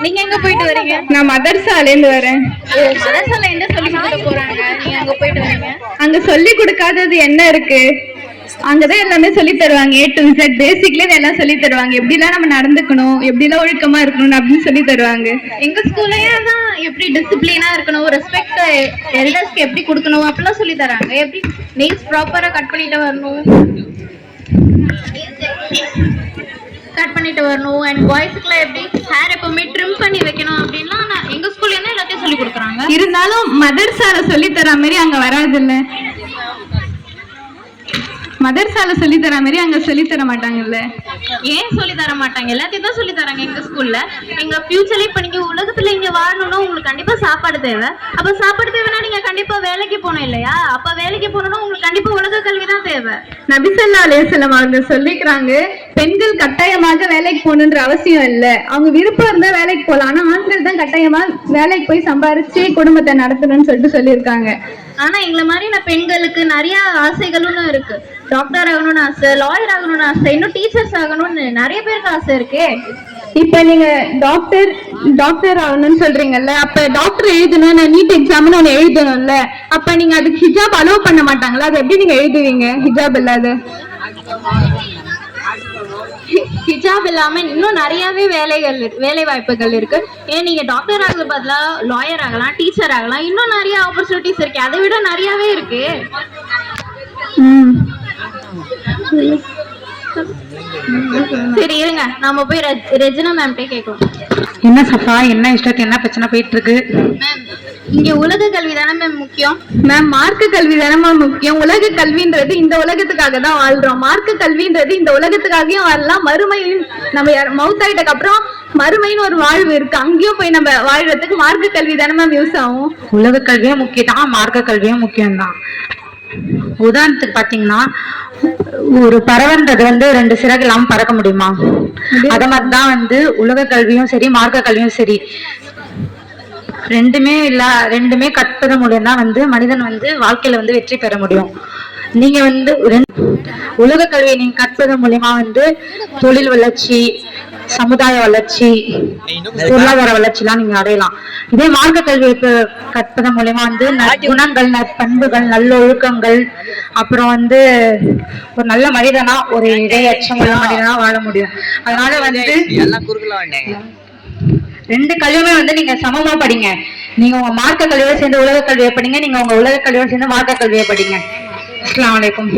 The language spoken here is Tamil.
நீங்க எங்க போயிட்டு வரீங்க? நான் மதர்சால இருந்து வரேன். மதர்சால என்ன சொல்லி கொடுக்க போறாங்க? நீங்க அங்க போயிட்டு வரீங்க. அங்க சொல்லி கொடுக்காதது என்ன இருக்கு? அங்கதான் எல்லாமே சொல்லி தருவாங்க. A to Z பேசிக்ல எல்லாம் சொல்லி தருவாங்க. எப்படிலாம் நம்ம நடந்துக்கணும், எப்படிலாம் ஒழுக்கமா இருக்கணும் அப்படின்னு சொல்லி தருவாங்க. எங்க ஸ்கூல்லயே தான் எப்படி டிசிப்ளினா இருக்கணும், ரெஸ்பெக்ட் எல்டர்ஸ்க்கு எப்படி கொடுக்கணும் அப்படிலாம் சொல்லி தராங்க. எப்படி நெயில்ஸ் ப்ராப்பரா கட் பண்ணிட்டு வரணும் அண்ட் பாய்ஸ்க்குலாம் எப்படி ஹேர் எப்பவுமே ட்ரிம் பண்ணி வைக்கணும் அப்படின்லாம் எங்க ஸ்கூல்ல என்ன எல்லாத்தையும் சொல்லி கொடுக்குறாங்க. இருந்தாலும் மதர்சால சொல்லி தர மாதிரி அங்க வராது இல்ல. மதர்சால சொல்லி தர மாதிரி அங்க சொல்லி தர மாட்டாங்கல்ல. ஏன் சொல்லி தர மாட்டாங்க? எல்லாத்தையும் தான் சொல்லி தராங்க எங்க ஸ்கூல்ல. எங்க ஃபியூச்சர்ல இப்ப நீங்க உலகத்துல இங்க வாழணும்னா உங்களுக்கு கண்டிப்பா சாப்பாடு தேவை. அப்ப சாப்பாடு தேவைன்னா நீங்க கண்டிப்பா வேலைக்கு போகணும் இல்லையா? அப்ப வேலைக்கு போகணும்னா உங்களுக்கு கண்டிப்பா உலக கல்வி தான் தேவை. நபி ஸல்லல்லாஹு அலைஹி வஸல்லம் அவங்க சொல்லிக்கிறாங்க, பெண்கள் கட்டாயமாக வேலைக்கு போகணுன்ற அவசியம் இல்ல. அவங்க விருப்பம் இருந்தா வேலைக்கு போகலாம். ஆனா ஆண்கள் தான் கட்டாயமா வேலைக்கு போய் சம்பாரிச்சு குடும்பத்தை நடத்தணும்னு சொல்லிட்டு சொல்லியிருக்காங்க. ஆனா எங்களை மாதிரியான பெண்களுக்கு நிறைய ஆசைகளும் இருக்கு. டாக்டர் ஆகணும்னு ஆசை, லாயர் ஆகணும்னு ஆசை, இன்னும் டீச்சர்ஸ் ஆகணும்னு நிறைய பேருக்கு ஆசை இருக்கே. இப்ப நீங்க டாக்டர் ஆகணும்னு சொல்றீங்கல்ல, அப்ப டாக்டர் எழுதணும், நான் நீட் எக்ஸாம்னு ஒண்ணு எழுதணும்ல, அப்ப நீங்க அதுக்கு ஹிஜாப் அலோவ் பண்ண மாட்டாங்களா? அது எப்படி நீங்க எழுதுவீங்க ஹிஜாப் இல்லாத? ஹிஜாப் இல்லாம இன்னும் நிறையவே வேலை வாய்ப்புகள் இருக்கு. ஏன் நீங்க டாக்டர் ஆக பதிலா லாயர் ஆகலாம், டீச்சர் ஆகலாம், இன்னும் நிறைய ஆப்பர்ச்சுனிட்டிஸ் இருக்கு. அதை விட நிறையவே இருக்கு. சரி இருங்க, நாம போய் ரெஜினா மேம்கிட்ட கேட்கலாம். என்ன சஃபா, என்ன இஷ்டத்துக்கு என்ன பிரச்சனை போயிட்டு இருக்கு? மேம், இங்க உலக கல்வி தானே மேம் முக்கியம்? மேம், மார்க்க கல்வி தானே மேம் முக்கியம். உலக கல்வின்றது இந்த உலகத்துக்காக தான் வாழ்றோம். மார்க்க கல்வின்றது இந்த உலகத்துக்காகவும் வாழலாம். மறுமையும் நம்ம மவுத் ஆயிட்டக்கு அப்புறம் மறுமைன்னு ஒரு வாழ்வு இருக்கு, அங்கேயும் போய் நம்ம வாழ்றதுக்கு மார்க்க கல்வி தானே மேம் யூஸ் ஆகும். உலக கல்வியும் முக்கியம் தான், மார்க்க கல்வியும் முக்கியம்தான். உதாரணத்துக்கு பாத்தீங்கன்னா, ஒரு பறவைன்றது ரெண்டு சிறகு இல்லாம பறக்க முடியுமா? அத மாதிரிதான் உலக கல்வியும் சரி மார்க்க கல்வியும் சரி, ரெண்டுமே கற்பதன் மூலம் தான் மனிதன் வாழ்க்கையில வெற்றி பெற முடியும். நீங்க உலக கல்வியை நீங்க கற்பதன் மூலியமா தொழில் வளர்ச்சி, சமுதாய வளர்ச்சி, பொருளாதார வளர்ச்சி எல்லாம் நீங்க அடையலாம். இதே மார்க்க கல்வியை கற்பதன் மூலமா குணங்கள், நற்பண்புகள், நல்லொழுக்கங்கள், அப்புறம் ஒரு நல்ல மனிதனா, ஒரு இடையற்றம் உள்ள மனிதனா வாழ முடியும். அதனால ரெண்டு கல்வியுமே நீங்க சமமா படிங்க. நீங்க உங்க மார்க்க கல்வியோட சேர்ந்து உலக கல்வியை படிங்க, நீங்க உங்க உலக கல்வியோட சேர்ந்து மார்க்க கல்வியை படிங்க. அஸ்ஸலாமு அலைக்கும்.